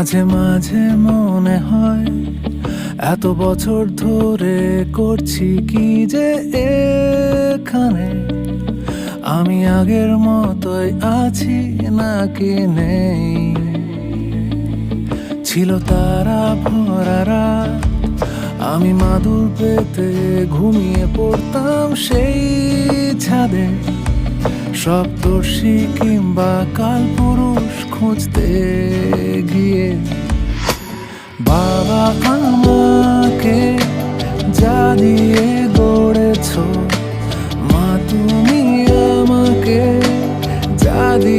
মাঝে মাঝে মনে হয় এত বছর ধরে করছি কি যে এখানে, আমি আগের মতোই আছি নাকি নেই। ছিল তারা ভরা রাত, আমি মাদুর পেতে ঘুমিয়ে পড়তাম সেই ছাদে। সপ্তর্ষি কিংবা কালপুরুষ খুঁজতে গিয়ে বাবা আমাকে যা দিয়ে গড়েছ, মা তুমি আমাকে যা দিয়ে